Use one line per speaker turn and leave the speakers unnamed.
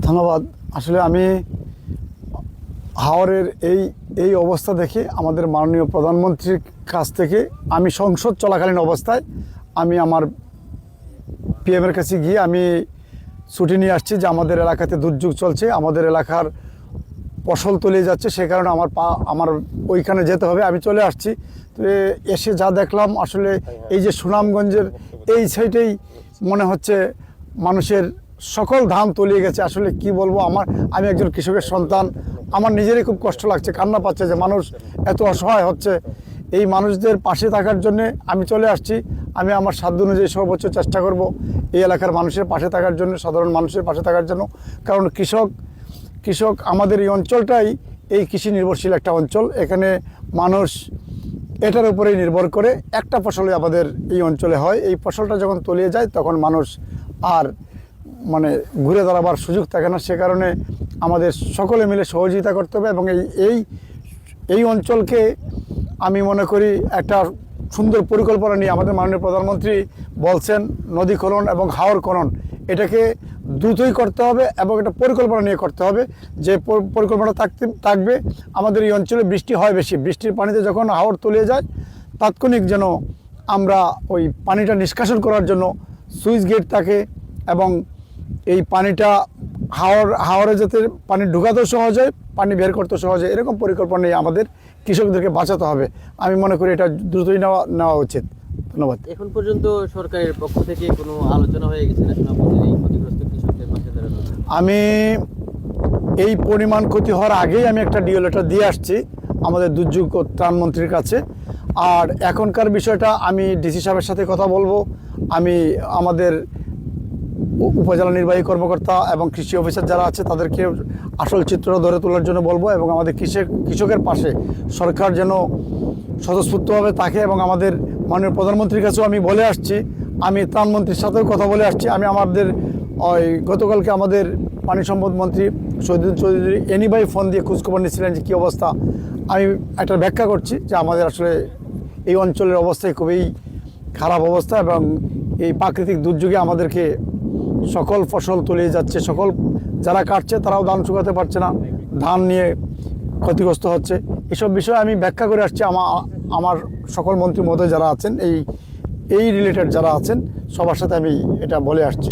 ধন্যবাদ। আসলে আমি হাওরের এই অবস্থা দেখে আমাদের মাননীয় প্রধানমন্ত্রীর কাছ থেকে আমি সংসদ চলাকালীন অবস্থায় আমি আমার পিএমের কাছে গিয়ে আমি ছুটি নিয়ে আসছি যে আমাদের এলাকাতে দুর্যোগ চলছে, আমাদের এলাকার ফসল তলিয়ে যাচ্ছে, সে কারণে আমার ওইখানে যেতে হবে। আমি চলে আসছি। তো এসে যা দেখলাম আসলে এই যে সুনামগঞ্জের এই সাইডেই মনে হচ্ছে মানুষের সকল ধান তলিয়ে গেছে। আসলে কি বলবো, আমি একজন কৃষকের সন্তান, আমার নিজেরই খুব কষ্ট লাগছে, কান্না পাচ্ছে যে মানুষ এত অসহায় হচ্ছে। এই মানুষদের পাশে থাকার জন্যে আমি চলে আসছি। আমি আমার সাধ্য অনুযায়ী সর্বোচ্চ চেষ্টা করব এই এলাকার মানুষের পাশে থাকার জন্য, সাধারণ মানুষের পাশে থাকার জন্য। কারণ কৃষক আমাদের এই অঞ্চলটাই এই কৃষি নির্ভরশীল একটা অঞ্চল। এখানে মানুষ এটার উপরেই নির্ভর করে। একটা ফসলে আমাদের এই অঞ্চলে হয়, এই ফসলটা যখন তলিয়ে যায় তখন মানুষ আর ঘুরে দাঁড়াবার সুযোগ থাকে না। সে কারণে আমাদের সকলে মিলে সহযোগিতা করতে হবে এবং এই অঞ্চলকে আমি মনে করি একটা সুন্দর পরিকল্পনা নিয়ে আমাদের মাননীয় প্রধানমন্ত্রী বলছেন নদী খনন এবং হাওর খনন, এটাকে দ্রুতই করতে হবে এবং এটা পরিকল্পনা নিয়ে করতে হবে। যে পরিকল্পনা থাকবে আমাদের এই অঞ্চলে বৃষ্টি হয় বেশি, বৃষ্টির পানিতে যখন হাওর তলিয়ে যায় তাৎক্ষণিক যেন আমরা ওই পানিটা নিষ্কাশন করার জন্য সুইচ গেট থাকে এবং এই পানিটা হাওরে যাতে পানি ঢুকাতেও সহজ হয়, পানি বের করতে সহজ হয়, এরকম পরিকল্পনা নিয়ে আমাদের কৃষকদেরকে বাঁচাতে হবে। আমি মনে করি এটা দ্রুতই নেওয়া উচিত। ধন্যবাদ।
এখন পর্যন্ত সরকারের পক্ষ থেকে কোনো আলোচনা হয়ে গেছে না সুনামগঞ্জের এই ক্ষতিগ্রস্ত কৃষকদের পাশে দাঁড়ানো?
আমি এই পরিমাণ ক্ষতি হওয়ার আগেই আমি একটা ডিও লেটার দিয়ে আসছি আমাদের দুর্যোগ ত্রাণ মন্ত্রীর কাছে। আর এখনকার বিষয়টা আমি ডিসি সাহেবের সাথে কথা বলবো। আমি আমাদের উপজেলা নির্বাহী কর্মকর্তা এবং কৃষি অফিসার যারা আছে তাদেরকে আসল চিত্র ধরে তোলার জন্য বলবো এবং আমাদের কৃষকের পাশে সরকার যেন স্বতঃস্ফূর্তভাবে থাকে। এবং আমাদের মাননীয় প্রধানমন্ত্রীর কাছেও আমি বলে আসছি, আমি ত্রাণমন্ত্রীর সাথেও কথা বলে আসছি। আমি গতকালকে আমাদের পানি সম্পদ মন্ত্রী শহীদুদ্দিন চৌধুরী এনিভাই ফোন দিয়ে খোঁজখবর নিচ্ছিলেন যে কী অবস্থা। আমি একটা ব্যাখ্যা করছি যে আমাদের আসলে এই অঞ্চলের অবস্থায় খুবই খারাপ অবস্থা এবং এই প্রাকৃতিক দুর্যোগে আমাদেরকে সকল ফসল তলিয়ে যাচ্ছে, সকল যারা কাটছে তারাও ধান শুকাতে পারছে না, ধান নিয়ে ক্ষতিগ্রস্ত হচ্ছে। এসব বিষয়ে আমি ব্যাখ্যা করে আসছি আমার সকল মন্ত্রী মহোদয় যারা আছেন এই রিলেটেড যারা আছেন সবার সাথে আমি এটা বলে আসছি।